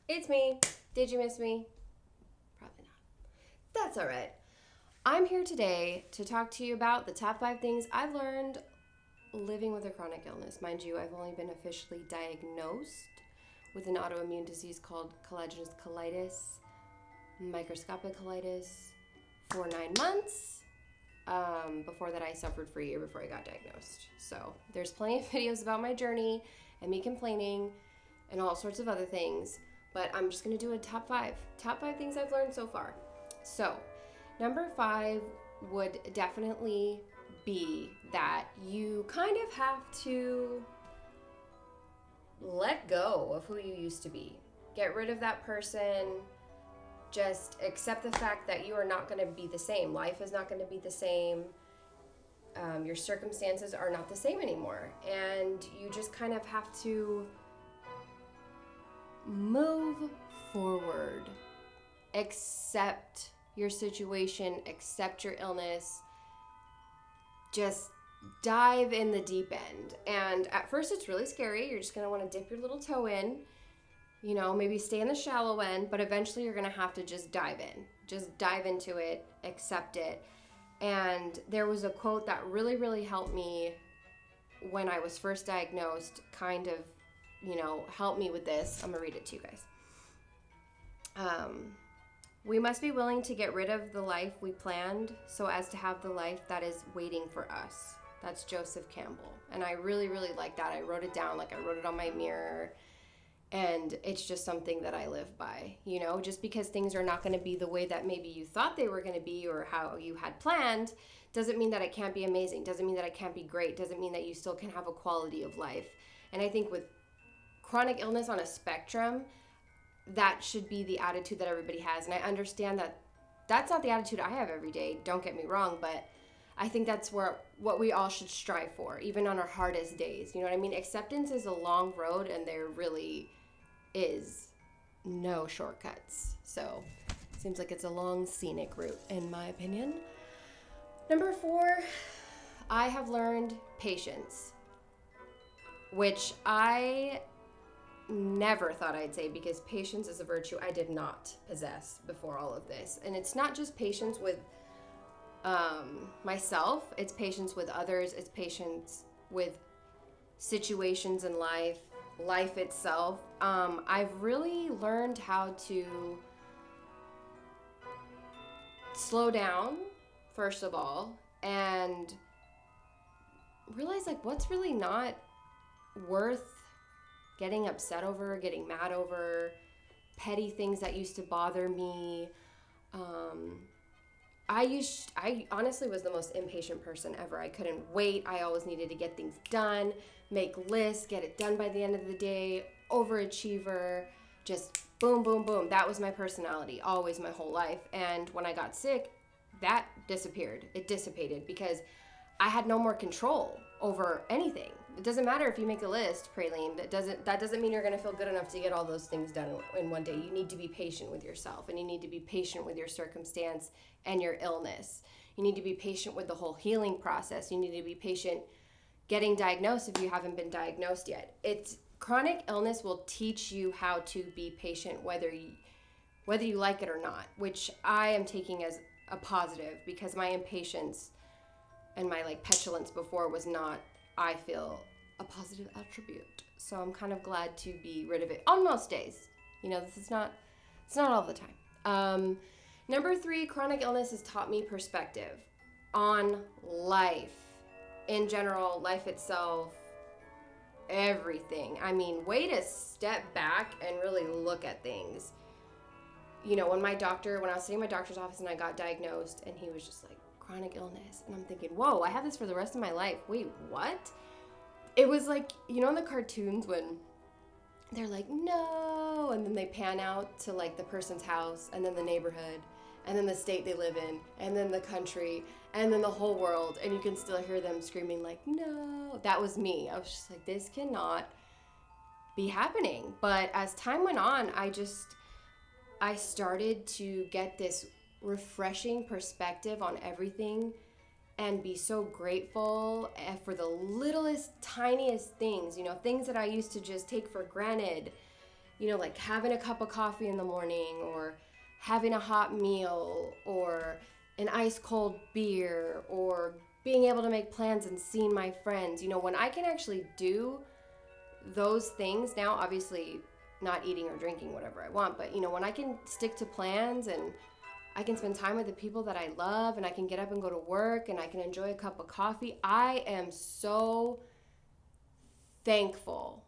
It's me. Did you miss me? Probably not. That's all right. I'm here today to talk to you about the top 5 things I've learned living with a chronic illness. Mind you, I've only been officially diagnosed with an autoimmune disease called collagenous colitis, microscopic colitis, for 9 months. Before that, I suffered for a year before I got diagnosed. So there's plenty of videos about my journey and me complaining and all sorts of other things. But I'm just going to do a top 5. Top 5 things I've learned so far. So, number 5 would definitely be that you kind of have to let go of who you used to be. Get rid of that person. Just accept the fact that you are not going to be the same. Life is not going to be the same. Your circumstances are not the same anymore. And you just kind of have to move forward. Accept your situation, accept your illness. Just dive in the deep end. And at first it's really scary. You're just going to want to dip your little toe in. You know, maybe stay in the shallow end, but eventually you're going to have to just dive in. Just dive into it, accept it. And there was a quote that really, really helped me when I was first diagnosed, kind of, help me with this. I'm going to read it to you guys. We must be willing to get rid of the life we planned so as to have the life that is waiting for us. That's Joseph Campbell. And I really, really like that. I wrote it down, I wrote it on my mirror. And it's just something that I live by, just because things are not going to be the way that maybe you thought they were going to be or how you had planned, doesn't mean that it can't be amazing, doesn't mean that it can't be great, doesn't mean that you still can have a quality of life. And I think with chronic illness on a spectrum, that should be the attitude that everybody has. And I understand that that's not the attitude I have every day, don't get me wrong, but I think that's what we all should strive for, even on our hardest days. You know what I mean? Acceptance is a long road, and there really is no shortcuts. So it seems like it's a long scenic route, in my opinion. Number 4, I have learned patience, which I never thought I'd say, because patience is a virtue I did not possess before all of this. And it's not just patience with myself, it's patience with others, it's patience with situations in life itself. I've really learned how to slow down, first of all, and realize what's really not worth getting upset over, getting mad over, petty things that used to bother me. I honestly was the most impatient person ever. I couldn't wait. I always needed to get things done, make lists, get it done by the end of the day, overachiever, just boom, boom, boom. That was my personality, always, my whole life. And when I got sick, that disappeared. It dissipated because I had no more control over anything. It doesn't matter if you make a list, Praline. That doesn't mean you're going to feel good enough to get all those things done in one day. You need to be patient with yourself, and you need to be patient with your circumstance and your illness. You need to be patient with the whole healing process. You need to be patient getting diagnosed if you haven't been diagnosed yet. Chronic illness will teach you how to be patient, whether you like it or not, which I am taking as a positive, because my impatience and my petulance before was not, I feel, a positive attribute. So I'm kind of glad to be rid of it on most days. It's not all the time. Number 3, chronic illness has taught me perspective on life in general, life itself, everything. Way to step back and really look at things. When I was sitting in my doctor's office and I got diagnosed, and he was just like, chronic illness, and I'm thinking, whoa, I have this for the rest of my life. Wait, what? It was like, in the cartoons when they're like, no, and then they pan out to the person's house, and then the neighborhood, and then the state they live in, and then the country, and then the whole world, and you can still hear them screaming no. That was me. I was just like, this cannot be happening. But as time went on, I started to get this refreshing perspective on everything and be so grateful for the littlest, tiniest things, things that I used to just take for granted. like having a cup of coffee in the morning, or having a hot meal, or an ice cold beer, or being able to make plans and seeing my friends. When I can actually do those things now, obviously not eating or drinking whatever I want, but when I can stick to plans and I can spend time with the people that I love, and I can get up and go to work, and I can enjoy a cup of coffee, I am so thankful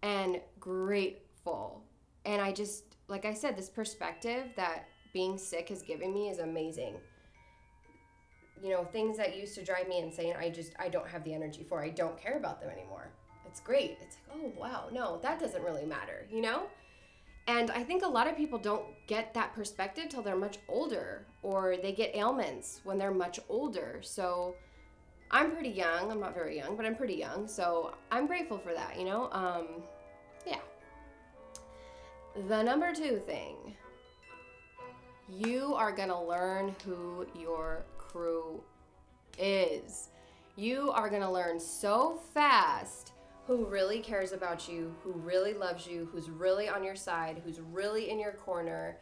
and grateful. And I just, like I said, this perspective that being sick has given me is amazing. Things that used to drive me insane, I don't have the energy for. I don't care about them anymore. It's great. It's like, oh, wow, no, that doesn't really matter, And I think a lot of people don't get that perspective till they're much older, or they get ailments when they're much older. So I'm pretty young. I'm not very young, but I'm pretty young. So I'm grateful for that, Yeah. The number 2 thing, you are going to learn who your crew is. You are going to learn so fast who really cares about you, who really loves you, who's really on your side, who's really in your corner,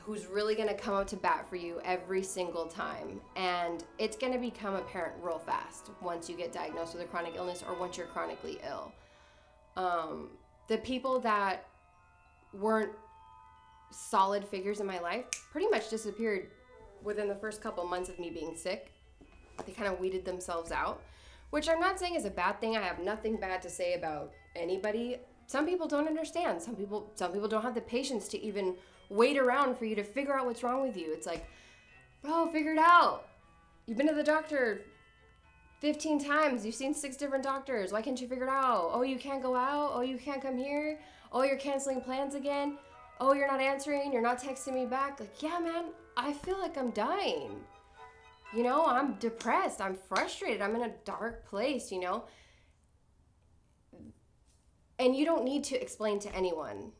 who's really going to come up to bat for you every single time. And it's going to become apparent real fast once you get diagnosed with a chronic illness, or once you're chronically ill. The people that weren't solid figures in my life pretty much disappeared within the first couple months of me being sick. They kind of weeded themselves out, which I'm not saying is a bad thing. I have nothing bad to say about anybody. Some people don't understand. Some people don't have the patience to even wait around for you to figure out what's wrong with you. It's like, bro, figure it out. You've been to the doctor 15 times. You've seen 6 different doctors. Why can't you figure it out? Oh, you can't go out? Oh, you can't come here? Oh, you're canceling plans again? Oh, you're not answering? You're not texting me back? Like, yeah, man, I feel like I'm dying. I'm depressed. I'm frustrated. I'm in a dark place, And you don't need to explain to anyone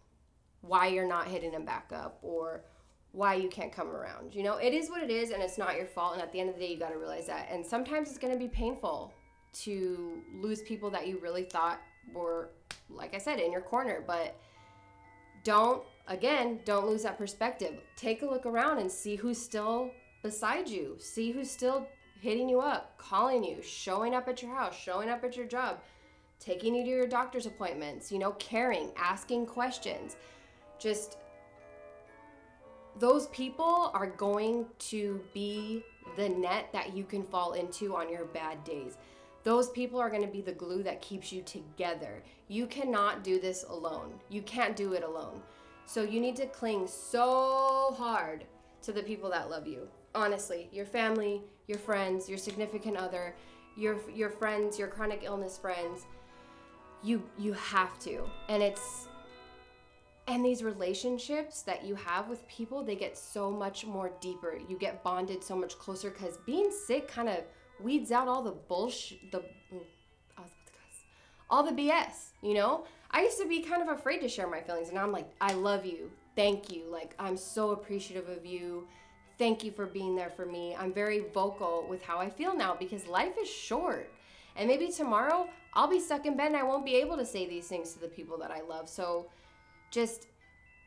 why you're not hitting them back up, or why you can't come around. It is what it is, and it's not your fault. And at the end of the day, you got to realize that. And sometimes it's going to be painful to lose people that you really thought were, like I said, in your corner. But don't lose that perspective. Take a look around and see who's still beside you. See who's still hitting you up, calling you, showing up at your house, showing up at your job, taking you to your doctor's appointments, caring, asking questions. Just, those people are going to be the net that you can fall into on your bad days. Those people are going to be the glue that keeps you together. You cannot do this alone. You can't do it alone. So you need to cling so hard to the people that love you. Honestly, your family, your friends, your significant other, your friends, your chronic illness friends. You have to. And these relationships that you have with people, they get so much more deeper. You get bonded so much closer, because being sick kind of weeds out all the bullshit, all the BS, I used to be kind of afraid to share my feelings, and now I'm like, I love you. Thank you. Like, I'm so appreciative of you. Thank you for being there for me. I'm very vocal with how I feel now, because life is short. And maybe tomorrow I'll be stuck in bed and I won't be able to say these things to the people that I love. So just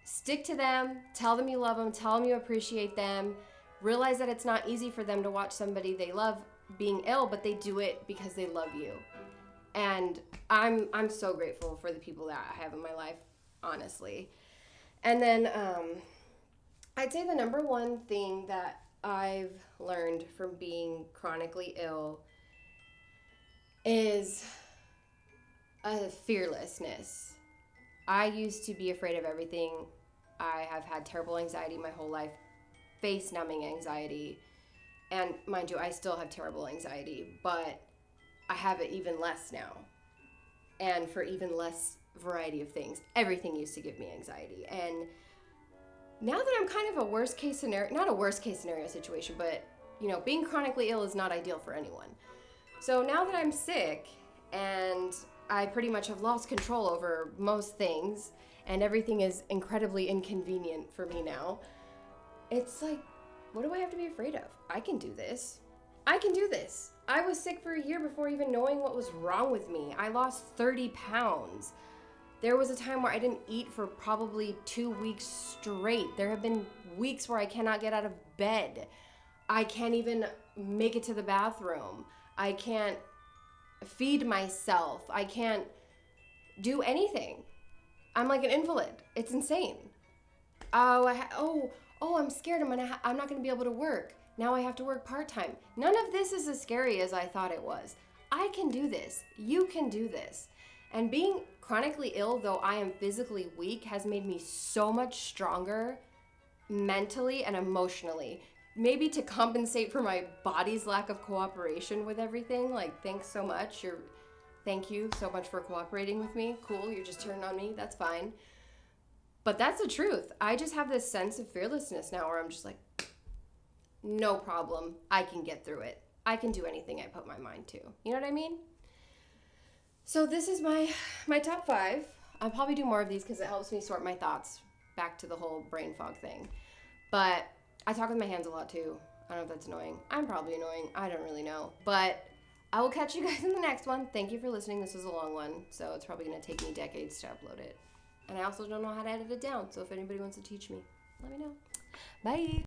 stick to them. Tell them you love them. Tell them you appreciate them. Realize that it's not easy for them to watch somebody they love being ill, but they do it because they love you. And I'm so grateful for the people that I have in my life, honestly. And then I'd say the number one thing that I've learned from being chronically ill is a fearlessness. I used to be afraid of everything. I have had terrible anxiety my whole life, face-numbing anxiety. And mind you, I still have terrible anxiety, but I have it even less now. And for even less variety of things. Everything used to give me anxiety. And now that I'm kind of a worst case scenario, not a worst case scenario situation, but being chronically ill is not ideal for anyone. So now that I'm sick and I pretty much have lost control over most things and everything is incredibly inconvenient for me now, it's like, what do I have to be afraid of? I can do this. I can do this. I was sick for a year before even knowing what was wrong with me. I lost 30 pounds. There was a time where I didn't eat for probably 2 weeks straight. There have been weeks where I cannot get out of bed. I can't even make it to the bathroom. I can't feed myself. I can't do anything. I'm like an invalid. It's insane. I'm scared. I'm not gonna be able to work. Now I have to work part-time. None of this is as scary as I thought it was. I can do this. You can do this. And being chronically ill, though I am physically weak, has made me so much stronger mentally and emotionally. Maybe to compensate for my body's lack of cooperation with everything. Like, thanks so much. Thank you so much for cooperating with me. Cool, you're just turning on me. That's fine. But that's the truth. I just have this sense of fearlessness now where I'm just like, no problem. I can get through it. I can do anything I put my mind to. You know what I mean? So this is my top 5. I'll probably do more of these because it helps me sort my thoughts back to the whole brain fog thing. But I talk with my hands a lot too. I don't know if that's annoying. I'm probably annoying. I don't really know. But I will catch you guys in the next one. Thank you for listening. This was a long one, so it's probably going to take me decades to upload it. And I also don't know how to edit it down, so if anybody wants to teach me, let me know. Bye.